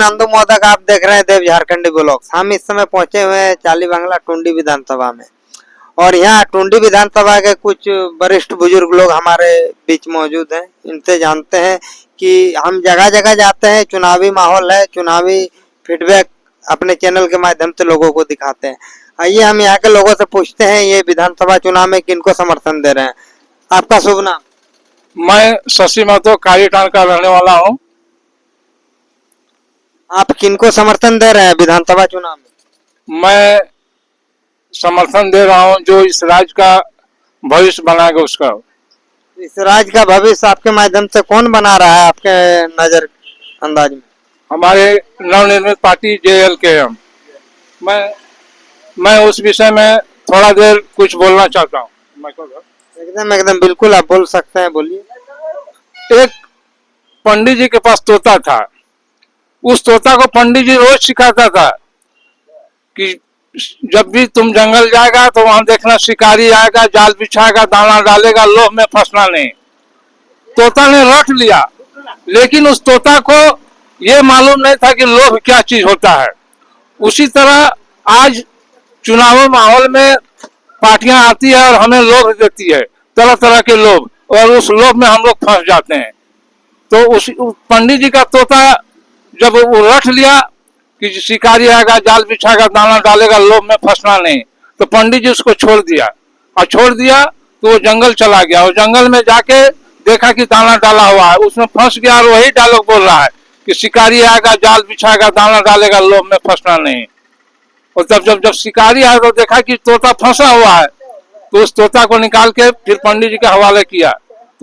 नंदू मोदक, आप देख रहे हैं देव झारखंडी ब्लॉग्स। हम इस समय पहुंचे हुए हैं चालीबांगला टुंडी विधानसभा में, और यहाँ टुंडी विधानसभा के कुछ वरिष्ठ बुजुर्ग लोग हमारे बीच मौजूद हैं। इनसे जानते हैं कि हम जगह जगह जाते हैं, चुनावी माहौल है, चुनावी फीडबैक अपने चैनल के माध्यम से लोगों को दिखाते हैं। आइए हम यहाँ के लोगों से पूछते हैं ये विधानसभा चुनाव में किनको समर्थन दे रहे हैं। आपका शुभ नाम? मैं शशि महतो कालीटान का रहने वाला हूँ। आप किनको समर्थन दे रहे हैं विधानसभा चुनाव में? मैं समर्थन दे रहा हूँ जो इस राज्य का भविष्य बनाएगा उसका। इस राज्य का भविष्य आपके माध्यम से कौन बना रहा है आपके नजर अंदाज में? हमारे नवनिर्मित पार्टी JLKM। मैं उस विषय में थोड़ा देर कुछ बोलना चाहता हूँ। एकदम बिल्कुल, आप बोल सकते हैं, बोलिए। एक पंडित जी के पास तोता था। उस तोता को पंडित जी रोज सिखाता था कि जब भी तुम जंगल जाएगा तो वहां देखना शिकारी आएगा, जाल बिछाएगा, दाना डालेगा, लोभ में फंसना नहीं। तोता ने रट लिया, लेकिन उस तोता को ये मालूम नहीं था कि लोभ क्या चीज होता है। उसी तरह आज चुनावी माहौल में पार्टियां आती है और हमें लोभ देती है, तरह तरह के लोभ, और उस लोभ में हम लोग फंस जाते हैं। तो उस पंडित जी का तोता जब वो रट लिया कि शिकारी आएगा, जाल बिछाएगा, दाना डालेगा, लोभ में फंसना नहीं, तो पंडित जी उसको छोड़ दिया, और छोड़ दिया तो वो जंगल चला गया। और जंगल में जाके देखा कि दाना डाला हुआ है, उसमें फंस गया और वही डायलॉग बोल रहा है कि शिकारी आएगा, जाल बिछाएगा, दाना डालेगा, लोभ में फंसना नहीं। और तब जब शिकारी आया तो देखा कि तोता फंसा हुआ है, तो उस तोता को निकाल के फिर पंडित जी के हवाले किया।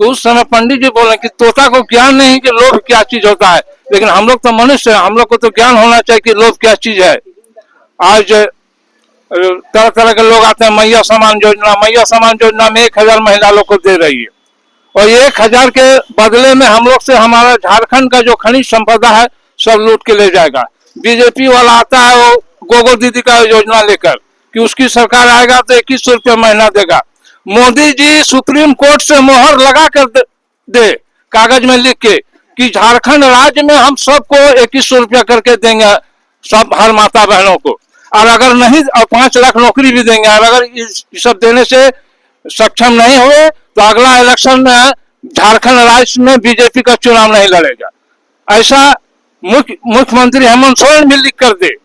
तो उस समय पंडित जी बोले कि तोता को ज्ञान नहीं कि लोभ क्या चीज होता है, लेकिन हम लोग तो मनुष्य हैं, हम लोग को तो ज्ञान होना चाहिए कि लोभ क्या चीज है। आज तरह तरह के लोग आते हैं, मैया सम्मान योजना में 1000 महिला लोग को दे रही है, और 1000 के बदले में हम लोग से हमारा झारखंड का जो खनिज संपदा है सब लूट के ले जाएगा। बीजेपी वाला आता है वो गोगो दीदी का योजना लेकर कि उसकी सरकार आएगा तो 2100 रुपया महीना देगा। मोदी जी सुप्रीम कोर्ट से मोहर लगा कर दे कागज में लिख के कि झारखंड राज्य में हम सबको 2100 रुपया करके देंगे, सब हर माता बहनों को, और अगर नहीं और 5 लाख नौकरी भी देंगे। और अगर इस सब देने से सक्षम नहीं हुए तो अगला इलेक्शन में झारखंड राज्य में बीजेपी का चुनाव नहीं लड़ेगा। ऐसा मुख्यमंत्री हेमंत सोरेन भी लिख कर दे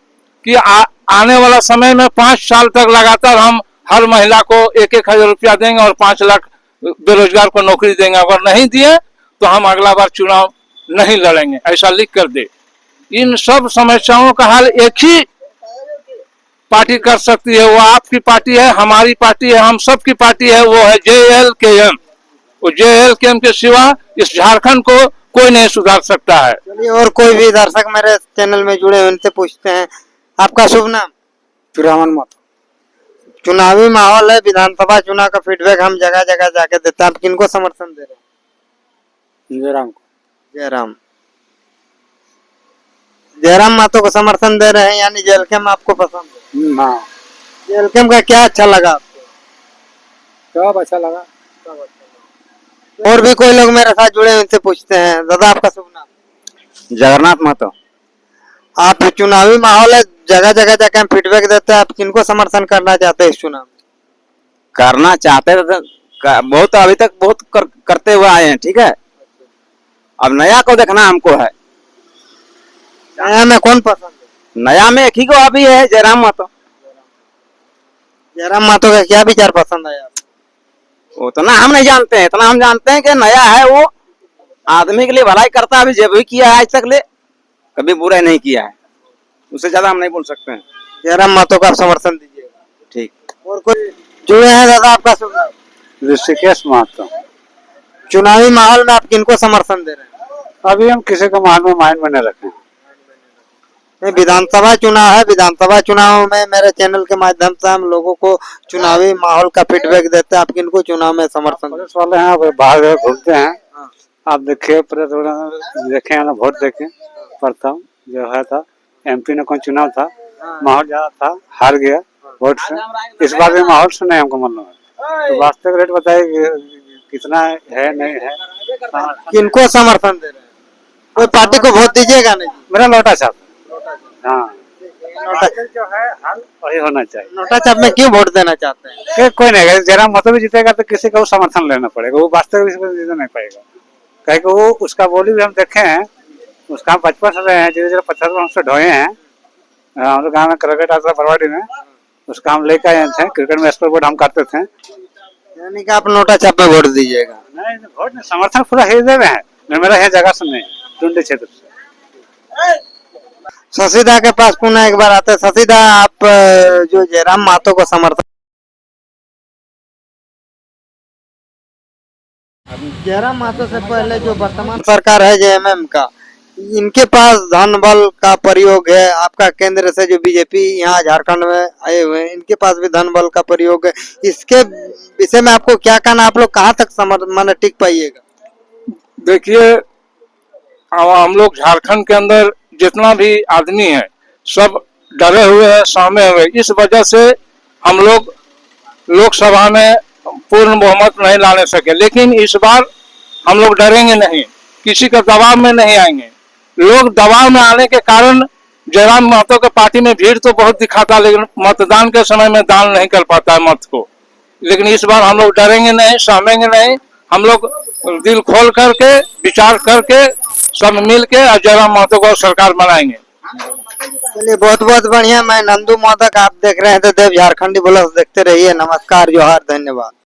कि आने वाला समय में 5 साल तक लगातार हम हर महिला को 1000 रुपया देंगे और 5 लाख बेरोजगार को नौकरी देंगे। अगर नहीं दिए तो हम अगला बार चुनाव नहीं लड़ेंगे, ऐसा लिख कर दे। इन सब समस्याओं का हल एक ही पार्टी कर सकती है। वो आपकी पार्टी है, हमारी पार्टी है, हम सब की पार्टी है, वो है JLKM। वो JLKM के सिवा इस झारखंड को कोई नहीं सुधार सकता है। चलिए, और कोई भी दर्शक मेरे चैनल में जुड़े हैं उनसे पूछते हैं। आपका शुभ नाम? पिरामन मत। चुनावी माहौल है, विधानसभा चुनाव का फीडबैक हम जगह जगह जाके देते हैं। आप किनको समर्थन दे रहे हैं? जयराम को। जयराम महतो को समर्थन दे रहे हैं, यानी JLKM आपको पसंद है? हाँ। JLKM का क्या अच्छा लगा आपको? सब अच्छा लगा। और भी कोई लोग मेरे साथ जुड़े हैं उनसे पूछते हैं। दादा, आपका शुभ नाम? जगन्नाथ महतो। आप चुनावी माहौल है, जगह जगह जाके हम फीडबैक देते हैं। आप किनको समर्थन करना चाहते हैं इस चुनाव में? करना चाहते थे बहुत, अभी तक बहुत करते हुए आए हैं, ठीक है। अब नया को देखना हमको है। नया में कौन पसंद है? नया में एक ही को अभी है, जयराम महतो। जयराम महतो का क्या विचार पसंद है आपको? उतना हम नहीं जानते हैं, इतना हम जानते हैं कि नया है, वो आदमी के लिए भलाई करता है। अभी जब भी किया है आज तक ले कभी बुरा नहीं किया है, उससे ज्यादा हम नहीं बोल सकते हैं। जयराम महतो का आप समर्थन दीजिएगा। ठीक। और कोई जुड़े हैं? दादा, आपका शुभ नाम? ऋषिकेश महतो। चुनावी माहौल में आप किनको समर्थन दे रहे हैं? अभी हम किसी को माइंड में नहीं रखें। विधानसभा चुनाव है, विधानसभा चुनाव में मेरे चैनल के माध्यम से हम लोगों को चुनावी माहौल का फीडबैक देते हैं। आप किनको चुनाव में समर्थन? पुलिस वाले हैं, बाहर घूमते हैं। आप देखिए, देखे ना, वोट देखे प्रथम जो है था MP ने कौन चुनाव था, माहौल ज्यादा था, हार गया वोट से। इस बार भी माहौल से नहीं हमको मालूम है, तो वास्तविक रेट बताइए कितना है नहीं है। किनको समर्थन दे रहे हैं? कोई पार्टी को वोट दीजिएगा नहीं? मेरा लौटा साहब। नोटा जो है हाल वही होना चाहिए। नोटा छाप में क्यों वोट देना चाहते हैं? कि कोई नहीं, अगर जयराम महतो भी जीतेगा तो किसी को समर्थन लेना पड़ेगा, वो वास्तविक जीत नहीं पाएगा। कहे कि वो उसका बोली भी हम देखे हैं, उसका हम बचपन से रहे हैं, धीरे धीरे 50 वर्ष से ढोए हैं। हम लोग गाँव में क्रिकेट आता था बरवाड़ी में, उसका हम लेकर आए थे, क्रिकेट में स्कोर बोर्ड हम करते थे। यानी कि आप नोटा छाप में वोट दीजिएगा? नहीं वोट नहीं, समर्थन पूरा हृदय में है, मेरा है जगह से नहीं, टुंडी क्षेत्र से। शशिदा के पास पुनः एक बार आते हैं। शशिदा, आप जो जयराम महतो को समर्थन, जयराम महतो से पहले जो वर्तमान सरकार है जेएमएम का, इनके पास धन बल का प्रयोग है। आपका केंद्र से जो बीजेपी यहाँ झारखंड में आए हुए हैं, इनके पास भी धन बल का प्रयोग है। इसके विषय में आपको क्या कहना, आप लोग कहाँ तक समर्थन टिक पाइएगा? देखिए, अब हम लोग झारखंड के अंदर जितना भी आदमी है सब डरे हुए हैं, सहमे हुए। इस वजह से हम लोग लोकसभा में पूर्ण बहुमत नहीं लाने सके, लेकिन इस बार हम लोग डरेंगे नहीं, किसी का दबाव में नहीं आएंगे। लोग दबाव में आने के कारण जयराम महतो के पार्टी में भीड़ तो बहुत दिखाता, लेकिन मतदान के समय में दान नहीं कर पाता है मत को। लेकिन इस बार हम लोग डरेंगे नहीं, सहमेंगे नहीं, हम लोग दिल खोल करके विचार करके सब मिल के जयराम महतो को सरकार बनाएंगे। चलिए, बहुत बहुत बढ़िया। मैं नंदू मोदक, आप देख रहे हैं तो देव झारखंडी ब्लॉग्स देखते रहिए। नमस्कार, जोहार, धन्यवाद।